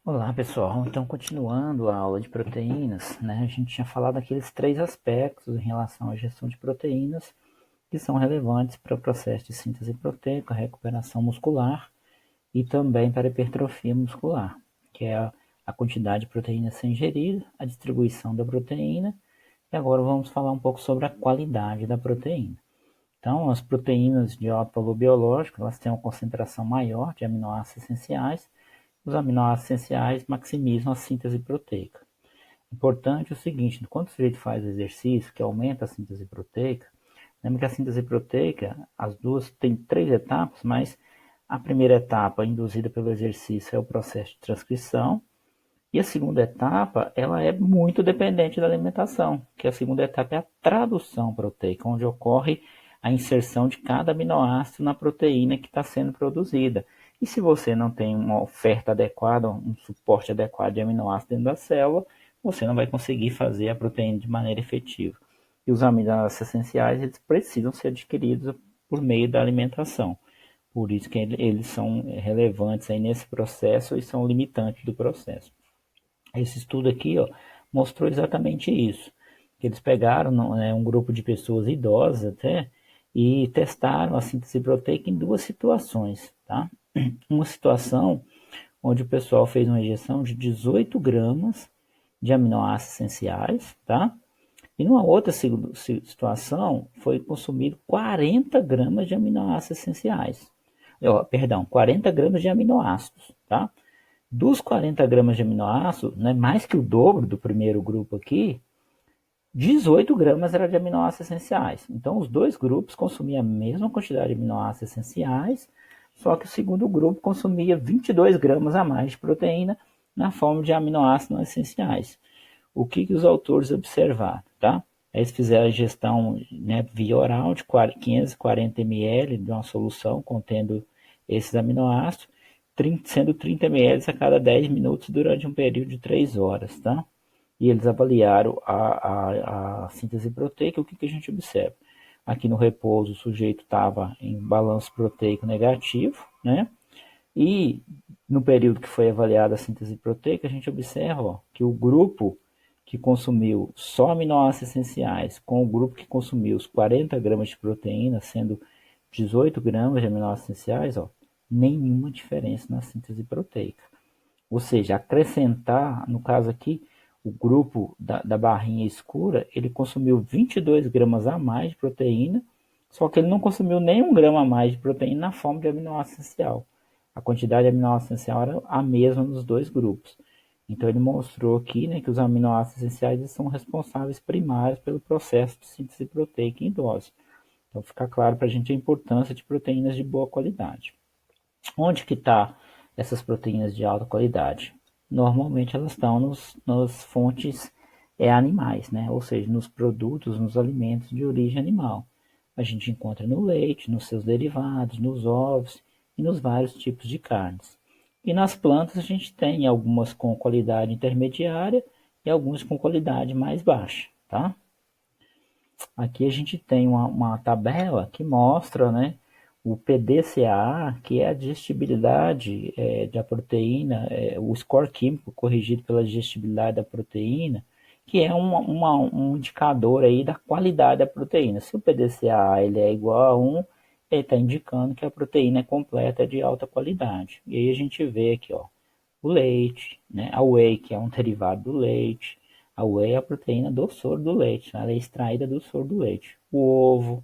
Olá pessoal, então continuando a aula de proteínas, né, a gente tinha falado daqueles três aspectos em relação à gestão de proteínas que são relevantes para o processo de síntese proteica, recuperação muscular e também para a hipertrofia muscular, que é a quantidade de proteína a ser ingerida, a distribuição da proteína e agora vamos falar um pouco sobre a qualidade da proteína. Então, as proteínas de alto valor biológico, elas têm uma concentração maior de aminoácidos essenciais. Os aminoácidos essenciais maximizam a síntese proteica. Importante é o seguinte, quando o sujeito faz exercício que aumenta a síntese proteica, lembra que a síntese proteica, as duas têm três etapas, mas a primeira etapa induzida pelo exercício é o processo de transcrição, e a segunda etapa, ela é muito dependente da alimentação, que a segunda etapa é a tradução proteica, onde ocorre a inserção de cada aminoácido na proteína que está sendo produzida. E se você não tem uma oferta adequada, um suporte adequado de aminoácidos dentro da célula, você não vai conseguir fazer a proteína de maneira efetiva. E os aminoácidos essenciais, eles precisam ser adquiridos por meio da alimentação. Por isso que eles são relevantes aí nesse processo e são limitantes do processo. Esse estudo aqui, ó, mostrou exatamente isso. Eles pegaram um grupo de pessoas idosas até e testaram a síntese proteica em duas situações, tá? Uma situação onde o pessoal fez uma injeção de 18 gramas de aminoácidos essenciais, tá? E numa outra situação foi consumido 40 gramas de aminoácidos essenciais. Perdão, 40 gramas de aminoácidos, tá? Dos 40 gramas de aminoácido, né, mais que o dobro do primeiro grupo aqui, 18 gramas era de aminoácidos essenciais. Então, os dois grupos consumiam a mesma quantidade de aminoácidos essenciais, só que o segundo grupo consumia 22 gramas a mais de proteína na forma de aminoácidos não essenciais. O que os autores observaram? Tá? Eles fizeram a ingestão, né, via oral de 540 ml de uma solução contendo esses aminoácidos, sendo 30 ml a cada 10 minutos durante um período de 3 horas. Tá? E eles avaliaram a síntese proteica. O que a gente observa? Aqui no repouso o sujeito estava em balanço proteico negativo, né? E no período que foi avaliada a síntese proteica, a gente observa, ó, que o grupo que consumiu só aminoácidos essenciais com o grupo que consumiu os 40 gramas de proteína, sendo 18 gramas de aminoácidos essenciais, ó, nenhuma diferença na síntese proteica. Ou seja, acrescentar, no caso aqui, o grupo da barrinha escura, ele consumiu 22 gramas a mais de proteína, só que ele não consumiu nem 1 grama a mais de proteína na forma de aminoácido essencial. A quantidade de aminoácido essencial era a mesma nos dois grupos. Então ele mostrou aqui, né, que os aminoácidos essenciais são responsáveis primários pelo processo de síntese proteica em dose. Então fica claro para a gente a importância de proteínas de boa qualidade. Onde que está essas proteínas de alta qualidade? Normalmente elas estão nas fontes animais, né? Ou seja, nos produtos, nos alimentos de origem animal. A gente encontra no leite, nos seus derivados, nos ovos e nos vários tipos de carnes. E nas plantas a gente tem algumas com qualidade intermediária e algumas com qualidade mais baixa, tá? Aqui a gente tem uma tabela que mostra, né, o PDCA, que é a digestibilidade da proteína, o score químico corrigido pela digestibilidade da proteína, que é um indicador aí da qualidade da proteína. Se o PDCA ele é igual a 1, ele está indicando que a proteína é completa, é de alta qualidade. E aí a gente vê aqui, ó, o leite, né, a whey, que é um derivado do leite. A whey é a proteína do soro do leite, ela é extraída do soro do leite. O ovo,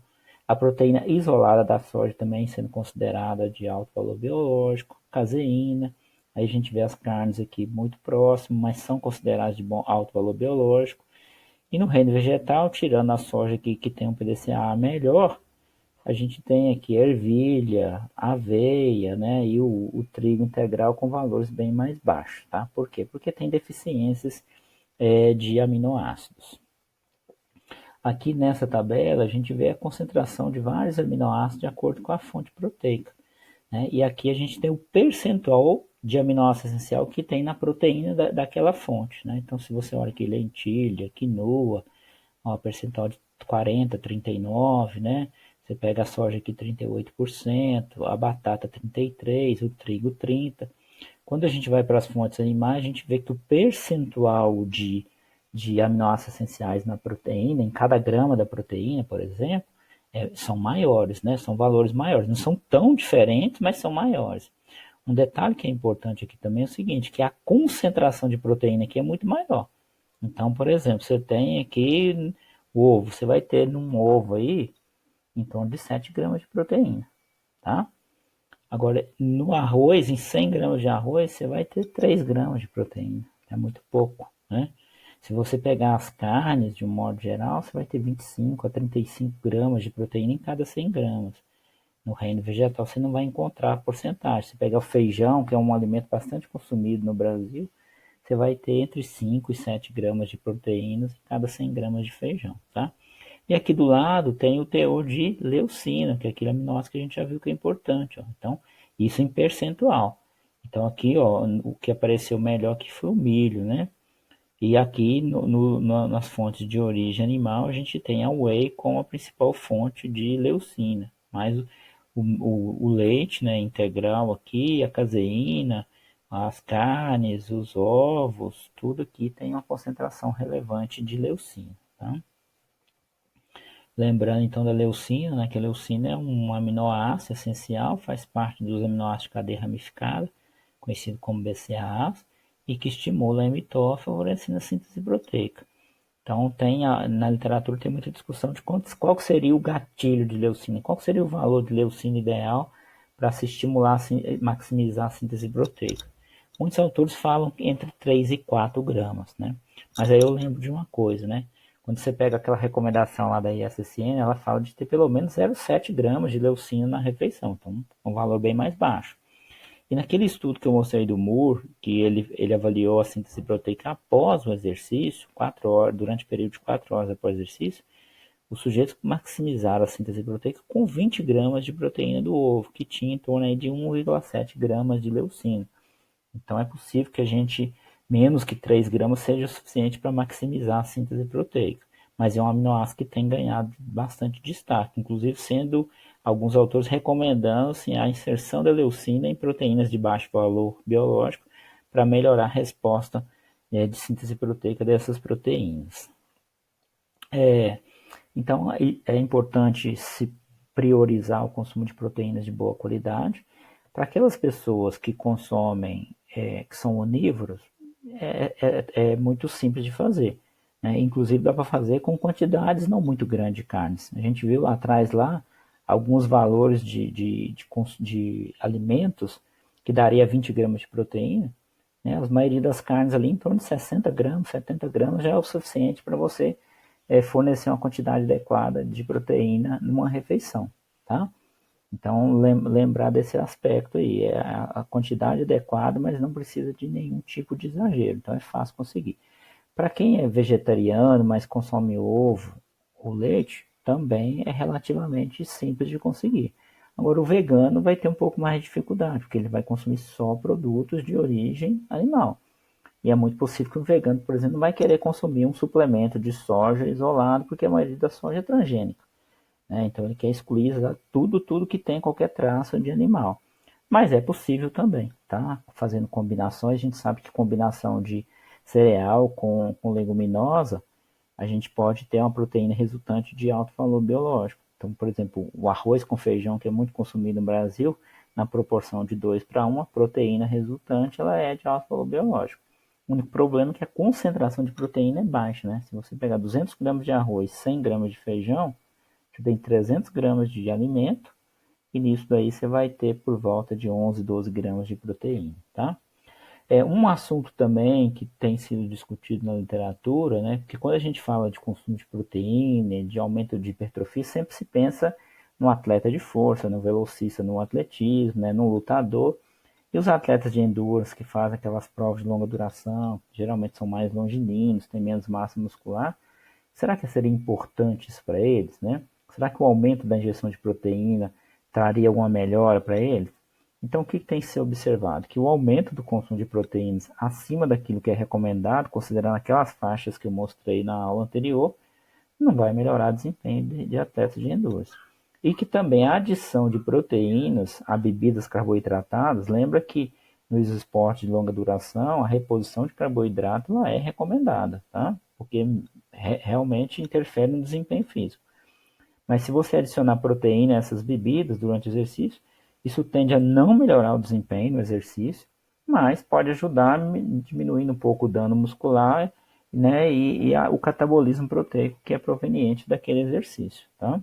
a proteína isolada da soja também sendo considerada de alto valor biológico, caseína. Aí a gente vê as carnes aqui muito próximas, mas são consideradas de alto valor biológico. E no reino vegetal, tirando a soja aqui que tem um PDCA melhor, a gente tem aqui ervilha, aveia, né, e o trigo integral com valores bem mais baixos, tá? Por quê? Porque tem deficiências de aminoácidos. Aqui nessa tabela a gente vê a concentração de vários aminoácidos de acordo com a fonte proteica, né? E aqui a gente tem o percentual de aminoácido essencial que tem na proteína daquela fonte, né? Então se você olha aqui lentilha, quinoa, ó, percentual de 40, 39, né? Você pega a soja aqui 38%, a batata 33%, o trigo 30%. Quando a gente vai para as fontes animais, a gente vê que o percentual de aminoácidos essenciais na proteína, em cada grama da proteína, por exemplo, são maiores, né? São valores maiores. Não são tão diferentes, mas são maiores. Um detalhe que é importante aqui também é o seguinte, que a concentração de proteína aqui é muito maior. Então, por exemplo, você tem aqui o ovo, você vai ter num ovo aí em torno de 7 gramas de proteína, tá? Agora, no arroz, em 100 gramas de arroz, você vai ter 3 gramas de proteína. É muito pouco, né? Se você pegar as carnes, de um modo geral, você vai ter 25 a 35 gramas de proteína em cada 100 gramas. No reino vegetal, você não vai encontrar a porcentagem. Se pegar o feijão, que é um alimento bastante consumido no Brasil, você vai ter entre 5 e 7 gramas de proteínas em cada 100 gramas de feijão, tá? E aqui do lado tem o teor de leucina, que é aquele aminoácido que a gente já viu que é importante. Ó. Então, isso em percentual. Então, aqui, ó, o que apareceu melhor aqui foi o milho, né? E aqui nas fontes de origem animal, a gente tem a whey como a principal fonte de leucina. Mas o leite, né, integral aqui, a caseína, as carnes, os ovos, tudo aqui tem uma concentração relevante de leucina, tá? Lembrando então da leucina, né, que a leucina é um aminoácido essencial, faz parte dos aminoácidos de cadeia ramificada, conhecido como BCAAs, e que estimula a mTOR, favorecendo a síntese proteica. Então na literatura tem muita discussão de qual seria o gatilho de leucina, qual seria o valor de leucina ideal para se estimular, maximizar a síntese proteica. Muitos autores falam entre 3 e 4 gramas, né? Mas aí eu lembro de uma coisa, né? Quando você pega aquela recomendação lá da ISSN, ela fala de ter pelo menos 0,7 gramas de leucina na refeição, então um valor bem mais baixo. E naquele estudo que eu mostrei do Moore, que ele avaliou a síntese proteica após o exercício, 4 horas, durante o período de 4 horas após o exercício, os sujeitos maximizaram a síntese proteica com 20 gramas de proteína do ovo, que tinha em torno aí de 1,7 gramas de leucina. Então é possível que a gente, menos que 3 gramas, seja o suficiente para maximizar a síntese proteica. Mas é um aminoácido que tem ganhado bastante destaque, inclusive sendo alguns autores recomendando assim, a inserção da leucina em proteínas de baixo valor biológico para melhorar a resposta de síntese proteica dessas proteínas. Então é importante se priorizar o consumo de proteínas de boa qualidade. Para aquelas pessoas que consomem, que são onívoros, é muito simples de fazer. Né? Inclusive dá para fazer com quantidades não muito grandes de carnes. A gente viu lá atrás lá alguns valores de alimentos que daria 20 gramas de proteína. Né? A maioria das carnes ali em torno de 60 gramas, 70 gramas já é o suficiente para você fornecer uma quantidade adequada de proteína numa refeição. Tá? Então, lembrar desse aspecto aí, é a quantidade adequada, mas não precisa de nenhum tipo de exagero, então é fácil conseguir. Para quem é vegetariano, mas consome ovo ou leite, também é relativamente simples de conseguir. Agora, o vegano vai ter um pouco mais de dificuldade, porque ele vai consumir só produtos de origem animal. E é muito possível que o vegano, por exemplo, não vai querer consumir um suplemento de soja isolado, porque a maioria da soja é transgênica. Né? Então ele quer excluir tudo que tem qualquer traço de animal. Mas é possível também, tá? Fazendo combinações, a gente sabe que combinação de cereal com leguminosa, a gente pode ter uma proteína resultante de alto valor biológico. Então, por exemplo, o arroz com feijão, que é muito consumido no Brasil, na proporção de 2 para 1, a proteína resultante ela é de alto valor biológico. O único problema é que a concentração de proteína é baixa, né? Se você pegar 200 gramas de arroz, 100 gramas de feijão, você tem 300 gramas de alimento e nisso daí você vai ter por volta de 11, 12 gramas de proteína, tá? Um assunto também que tem sido discutido na literatura, né? Porque quando a gente fala de consumo de proteína, de aumento de hipertrofia, sempre se pensa no atleta de força, no velocista, no atletismo, né? No lutador. E os atletas de endurance que fazem aquelas provas de longa duração, geralmente são mais longilíneos, têm menos massa muscular. Será que seria importante isso para eles, né? Será que o aumento da injeção de proteína traria alguma melhora para eles? Então, o que tem que ser observado? Que o aumento do consumo de proteínas acima daquilo que é recomendado, considerando aquelas faixas que eu mostrei na aula anterior, não vai melhorar o desempenho de atletas de endurance. E que também a adição de proteínas a bebidas carboidratadas, lembra que nos esportes de longa duração, a reposição de carboidrato ela é recomendada, tá? Porque realmente interfere no desempenho físico. Mas se você adicionar proteína a essas bebidas durante o exercício, isso tende a não melhorar o desempenho no exercício, mas pode ajudar diminuindo um pouco o dano muscular, né, o catabolismo proteico que é proveniente daquele exercício, tá?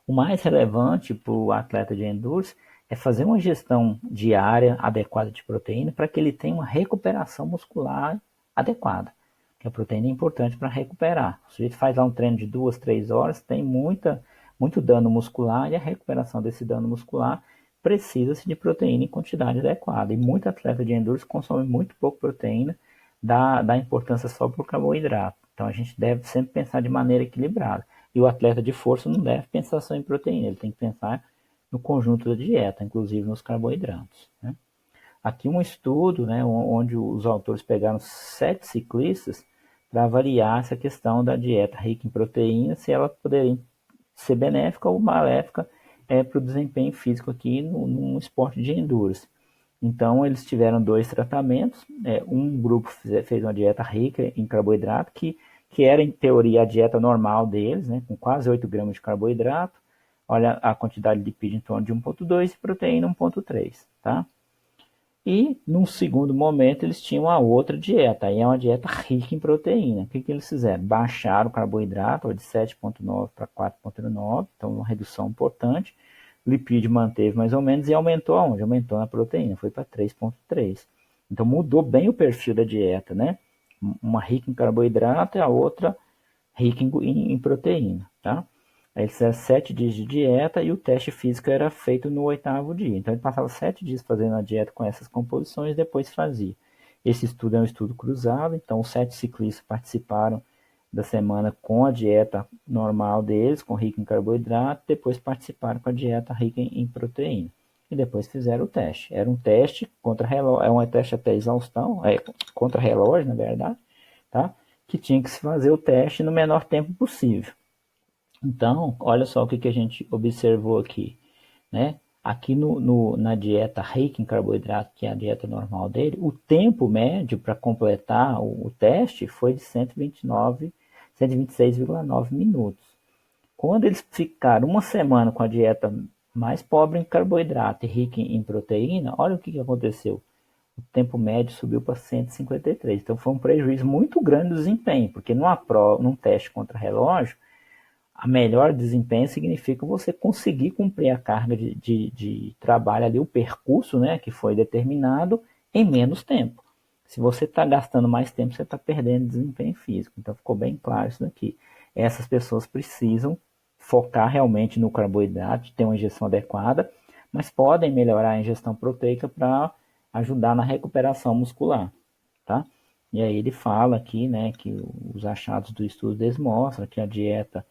O mais relevante para o atleta de endurance é fazer uma gestão diária adequada de proteína para que ele tenha uma recuperação muscular adequada. Que a proteína é importante para recuperar. O sujeito faz lá um treino de 2, 3 horas, tem muito dano muscular e a recuperação desse dano muscular precisa-se de proteína em quantidade adequada. E muito atleta de endurance consome muito pouco proteína, dá importância só para o carboidrato. Então a gente deve sempre pensar de maneira equilibrada. E o atleta de força não deve pensar só em proteína, ele tem que pensar no conjunto da dieta, inclusive nos carboidratos, né? Aqui um estudo, né, onde os autores pegaram 7 ciclistas para avaliar essa questão da dieta rica em proteína, se ela poderia ser benéfica ou maléfica para o desempenho físico aqui num esporte de endurance. Então, eles tiveram 2 tratamentos. Um grupo fez uma dieta rica em carboidrato, que era, em teoria, a dieta normal deles, né, com quase 8 gramas de carboidrato. Olha a quantidade de lipídio em torno de 1,2 e proteína 1,3, tá? E, num segundo momento, eles tinham a outra dieta. Aí é uma dieta rica em proteína. O que eles fizeram? Baixaram o carboidrato de 7,9 para 4,9, então uma redução importante. O lipídio manteve mais ou menos e aumentou aonde? Aumentou na proteína, foi para 3,3. Então mudou bem o perfil da dieta, né? Uma rica em carboidrato e a outra rica em proteína, tá? Aí eles fizeram 7 dias de dieta e o teste físico era feito no 8º dia. Então ele passava 7 dias fazendo a dieta com essas composições e depois fazia. Esse estudo é um estudo cruzado, então os 7 ciclistas participaram da semana com a dieta normal deles, com rica em carboidrato, depois participaram com a dieta rica em proteína. E depois fizeram o teste. Era um teste contra relógio, é um teste até exaustão, contra relógio, na verdade, tá? Que tinha que se fazer o teste no menor tempo possível. Então, olha só o que a gente observou aqui, né? Aqui na dieta rica em carboidrato, que é a dieta normal dele, o tempo médio para completar o teste foi de 126,9 minutos. Quando eles ficaram uma semana com a dieta mais pobre em carboidrato e rica em proteína, olha o que aconteceu. O tempo médio subiu para 153. Então foi um prejuízo muito grande do desempenho, porque num teste contra relógio, a melhor desempenho significa você conseguir cumprir a carga de trabalho ali, o percurso, né, que foi determinado em menos tempo. Se você está gastando mais tempo, você está perdendo desempenho físico. Então ficou bem claro isso daqui. Essas pessoas precisam focar realmente no carboidrato, ter uma ingestão adequada, mas podem melhorar a ingestão proteica para ajudar na recuperação muscular, tá? E aí ele fala aqui, né, que os achados do estudo deles mostram que a dieta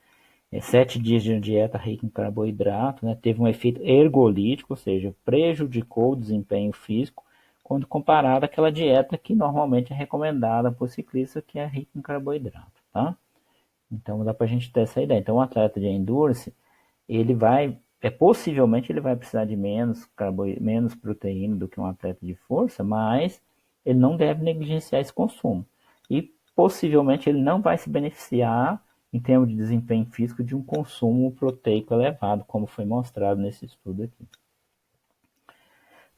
7 dias de dieta rica em carboidrato, né, teve um efeito ergolítico, ou seja, prejudicou o desempenho físico, quando comparado àquela dieta que normalmente é recomendada por ciclista, que é rica em carboidrato, tá? Então dá para a gente ter essa ideia. Então o atleta de endurance, possivelmente ele vai precisar de menos proteína do que um atleta de força, mas ele não deve negligenciar esse consumo. E possivelmente ele não vai se beneficiar em termos de desempenho físico de um consumo proteico elevado, como foi mostrado nesse estudo aqui.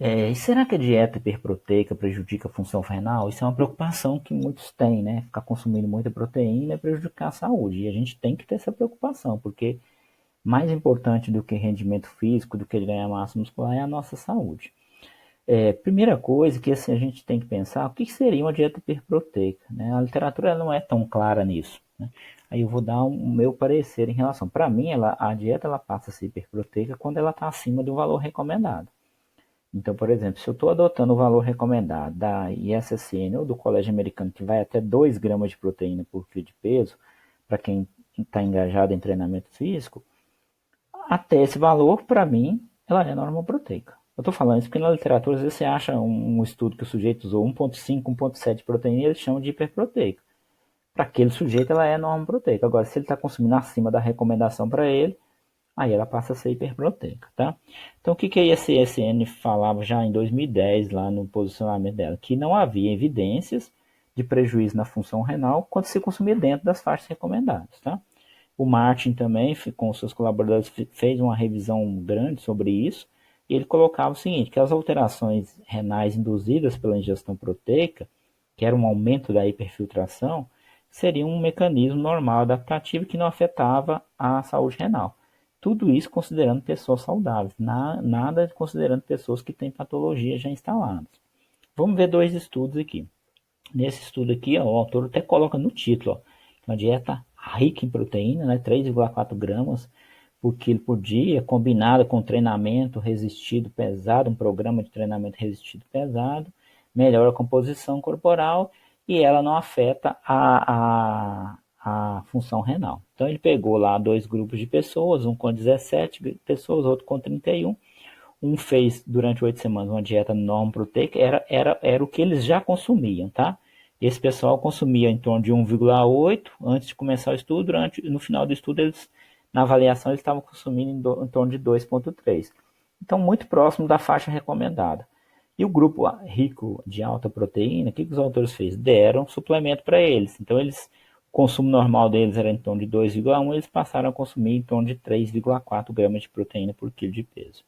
E será que a dieta hiperproteica prejudica a função renal? Isso é uma preocupação que muitos têm, né? Ficar consumindo muita proteína é prejudicar a saúde. E a gente tem que ter essa preocupação, porque mais importante do que rendimento físico, do que ganhar massa muscular, é a nossa saúde. Primeira coisa que assim, a gente tem que pensar, o que seria uma dieta hiperproteica, né? A literatura não é tão clara nisso, né? Aí eu vou dar o meu parecer em relação. Para mim, a dieta ela passa a ser hiperproteica quando ela está acima do valor recomendado. Então, por exemplo, se eu estou adotando o valor recomendado da ISSN ou do Colégio Americano, que vai até 2 gramas de proteína por quilo de peso, para quem está engajado em treinamento físico, até esse valor, para mim, ela é normoproteica. Eu estou falando isso porque na literatura, às vezes você acha um estudo que o sujeito usou 1,5, 1,7 de proteína e eles chamam de hiperproteica. Para aquele sujeito, ela é normoproteica. Agora, se ele está consumindo acima da recomendação para ele, aí ela passa a ser hiperproteica, tá? Então, o que a ISSN falava já em 2010, lá no posicionamento dela? Que não havia evidências de prejuízo na função renal quando se consumia dentro das faixas recomendadas, tá? O Martin também, com seus colaboradores, fez uma revisão grande sobre isso, e ele colocava o seguinte, que as alterações renais induzidas pela ingestão proteica, que era um aumento da hiperfiltração, seria um mecanismo normal adaptativo que não afetava a saúde renal. Tudo isso considerando pessoas saudáveis, nada considerando pessoas que têm patologias já instaladas. Vamos ver dois estudos aqui. Nesse estudo aqui, ó, o autor até coloca no título, ó, uma dieta rica em proteína, né, 3,4 gramas por quilo por dia, combinada com treinamento resistido pesado, um programa de treinamento resistido pesado, melhora a composição corporal e ela não afeta a função renal. Então ele pegou lá dois grupos de pessoas, um com 17 pessoas, outro com 31. Um fez durante 8 semanas uma dieta norma proteica, era o que eles já consumiam, tá? Esse pessoal consumia em torno de 1,8 antes de começar o estudo, no final do estudo, na avaliação, eles estavam consumindo em torno de 2,3. Então, muito próximo da faixa recomendada. E o grupo rico de alta proteína, o que os autores fez? Deram suplemento para eles. Então, o consumo normal deles era em torno de 2,1, eles passaram a consumir em torno de 3,4 gramas de proteína por quilo de peso.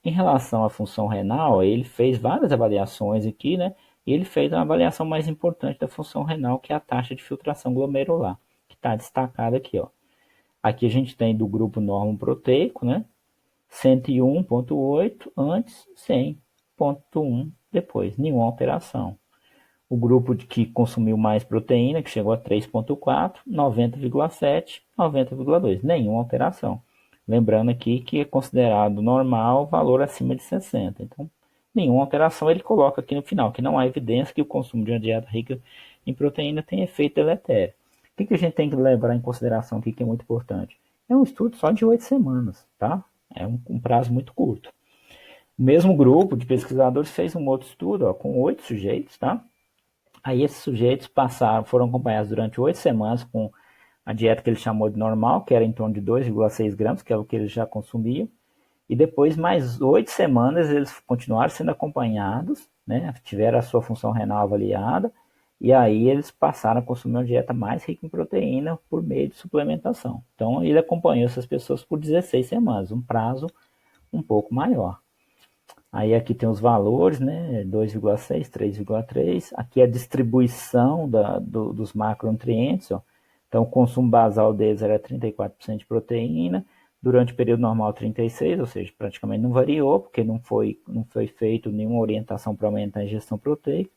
Em relação à função renal, ele fez várias avaliações aqui, né? E ele fez uma avaliação mais importante da função renal, que é a taxa de filtração glomerular, que está destacada aqui, ó. Aqui a gente tem do grupo normo proteico, né? 101,8 antes, 100,1 depois, nenhuma alteração. O grupo que consumiu mais proteína, que chegou a 3,4, 90,7, 90,2, nenhuma alteração. Lembrando aqui que é considerado normal valor acima de 60. Então, nenhuma alteração. Ele coloca aqui no final que não há evidência que o consumo de uma dieta rica em proteína tem efeito deletério. O que a gente tem que levar em consideração aqui que é muito importante? É um estudo só de 8 semanas, tá? É um prazo muito curto. O mesmo grupo de pesquisadores fez um outro estudo, ó, com 8 sujeitos, tá? Aí esses sujeitos foram acompanhados durante 8 semanas com a dieta que ele chamou de normal, que era em torno de 2,6 gramas, que é o que eles já consumiam. E depois, mais 8 semanas, eles continuaram sendo acompanhados, né? Tiveram a sua função renal avaliada, e aí eles passaram a consumir uma dieta mais rica em proteína por meio de suplementação. Então, ele acompanhou essas pessoas por 16 semanas, um prazo um pouco maior. Aí aqui tem os valores, né? 2,6, 3,3. Aqui a distribuição dos macronutrientes, ó. Então, o consumo basal deles era 34% de proteína, durante o período normal 36%, ou seja, praticamente não variou, porque não foi feito nenhuma orientação para aumentar a ingestão proteica.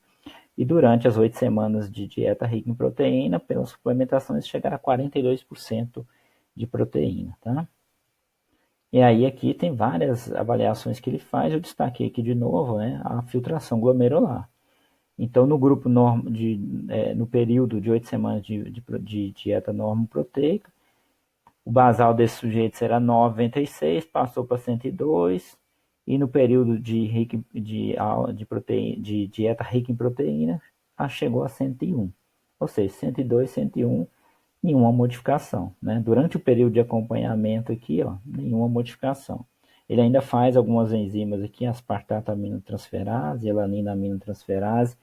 E durante as 8 semanas de dieta rica em proteína, pelas suplementações, chegaram a 42% de proteína, tá? E aí aqui tem várias avaliações que ele faz, eu destaquei aqui de novo, né, a filtração glomerular. Então, no grupo no período de 8 semanas de dieta normo proteica, o basal desses sujeitos era 96, passou para 102, e no período de dieta rica em proteína, chegou a 101. Ou seja, 102, 101, nenhuma modificação, né? Durante o período de acompanhamento aqui, ó, nenhuma modificação. Ele ainda faz algumas enzimas aqui, aspartato aminotransferase, elanina aminotransferase,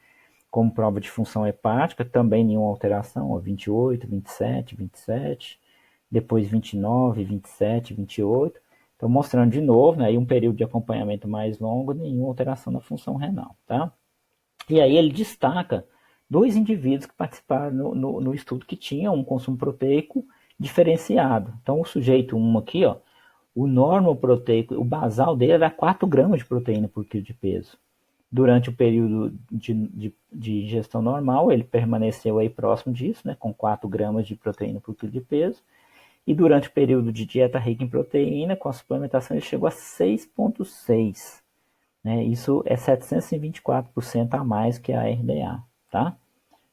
como prova de função hepática, também nenhuma alteração, ó, 28, 27, 27, depois 29, 27, 28. Então, mostrando de novo, né, aí um período de acompanhamento mais longo, nenhuma alteração na função renal, tá? E aí ele destaca dois indivíduos que participaram no estudo que tinham um consumo proteico diferenciado. Então, o sujeito 1 aqui, ó, o normal proteico, o basal dele era 4 gramas de proteína por quilo de peso. Durante o período de ingestão normal, ele permaneceu aí próximo disso, né, com 4 gramas de proteína por quilo de peso. E durante o período de dieta rica em proteína, com a suplementação, ele chegou a 6,6. Né? Isso é 724% a mais que a RDA, tá?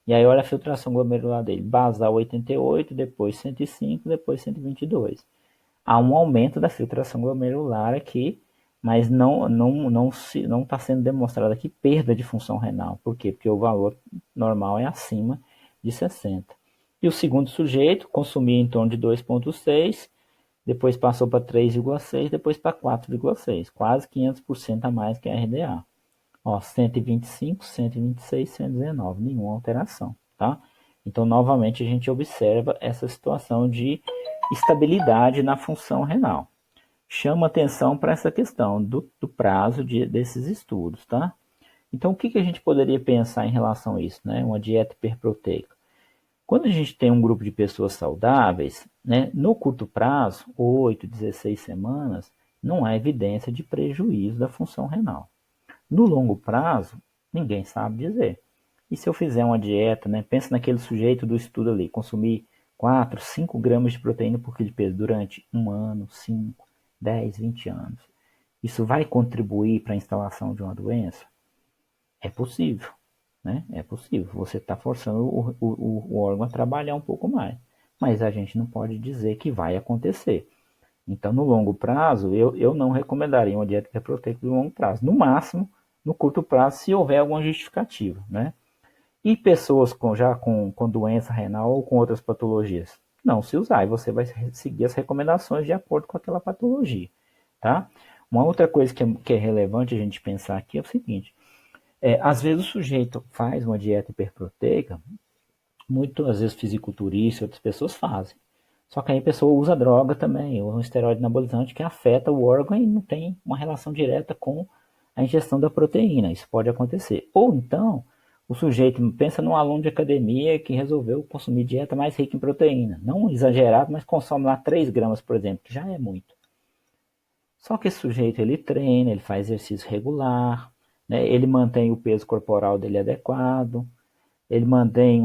E aí olha a filtração glomerular dele, basal 88, depois 105, depois 122. Há um aumento da filtração glomerular aqui, mas não está sendo demonstrada aqui perda de função renal. Por quê? Porque o valor normal é acima de 60. E o segundo sujeito consumia em torno de 2,6, depois passou para 3,6, depois para 4,6, quase 500% a mais que a RDA. Ó, 125, 126, 119, nenhuma alteração, tá? Então, novamente, a gente observa essa situação de estabilidade na função renal. Chama atenção para essa questão do prazo desses estudos, tá? Então, o que a gente poderia pensar em relação a isso, né? Uma dieta hiperproteica. Quando a gente tem um grupo de pessoas saudáveis, né, no curto prazo, 8, 16 semanas, não há evidência de prejuízo da função renal. No longo prazo, ninguém sabe dizer. E se eu fizer uma dieta, né, pensa naquele sujeito do estudo ali, consumir 4, 5 gramas de proteína por quilo de peso durante 1 ano, 5, 10, 20 anos. Isso vai contribuir para a instalação de uma doença? É possível, né? É possível. Você está forçando o órgão a trabalhar um pouco mais. Mas a gente não pode dizer que vai acontecer. Então, no longo prazo, eu não recomendaria uma dieta hiperproteica no longo prazo. No máximo, no curto prazo, se houver alguma justificativa, né? E pessoas com doença renal ou com outras patologias? Não se usar, e você vai seguir as recomendações de acordo com aquela patologia, tá? Uma outra coisa que é relevante a gente pensar aqui é o seguinte, às vezes o sujeito faz uma dieta hiperproteica, muitas vezes fisiculturistas e outras pessoas fazem. Só que aí a pessoa usa droga também, ou um esteroide anabolizante que afeta o órgão e não tem uma relação direta com a ingestão da proteína. Isso pode acontecer. Ou então, o sujeito pensa num aluno de academia que resolveu consumir dieta mais rica em proteína. Não exagerado, mas consome lá 3 gramas, por exemplo, que já é muito. Só que esse sujeito ele treina, ele faz exercício regular, né? Ele mantém o peso corporal dele adequado, ele mantém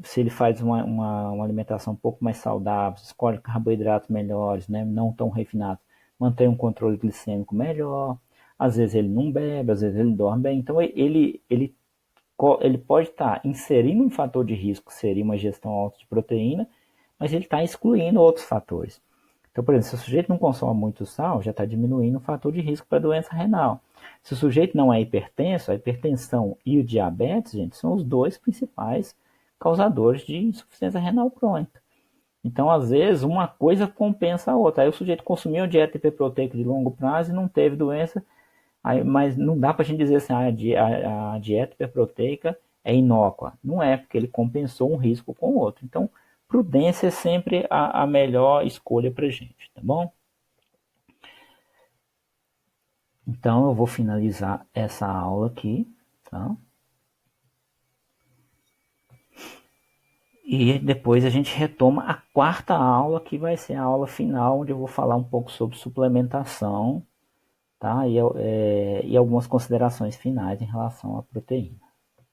se ele faz uma alimentação um pouco mais saudável, escolhe carboidratos melhores, né, não tão refinados, mantém um controle glicêmico melhor, às vezes ele não bebe, às vezes ele dorme bem, então ele pode estar inserindo um fator de risco, que seria uma ingestão alta de proteína, mas ele está excluindo outros fatores. Então, por exemplo, se o sujeito não consome muito sal, já está diminuindo o fator de risco para doença renal. Se o sujeito não é hipertenso, a hipertensão e o diabetes, gente, são os dois principais causadores de insuficiência renal crônica. Então, às vezes, uma coisa compensa a outra. Aí o sujeito consumiu uma dieta hiperproteica de longo prazo e não teve doença, mas não dá para a gente dizer assim, a dieta hiperproteica é inócua. Não é, porque ele compensou um risco com o outro. Então, prudência é sempre a melhor escolha para a gente, tá bom? Então, eu vou finalizar essa aula aqui, tá? E depois a gente retoma a quarta aula, que vai ser a aula final, onde eu vou falar um pouco sobre suplementação, tá? E algumas considerações finais em relação à proteína.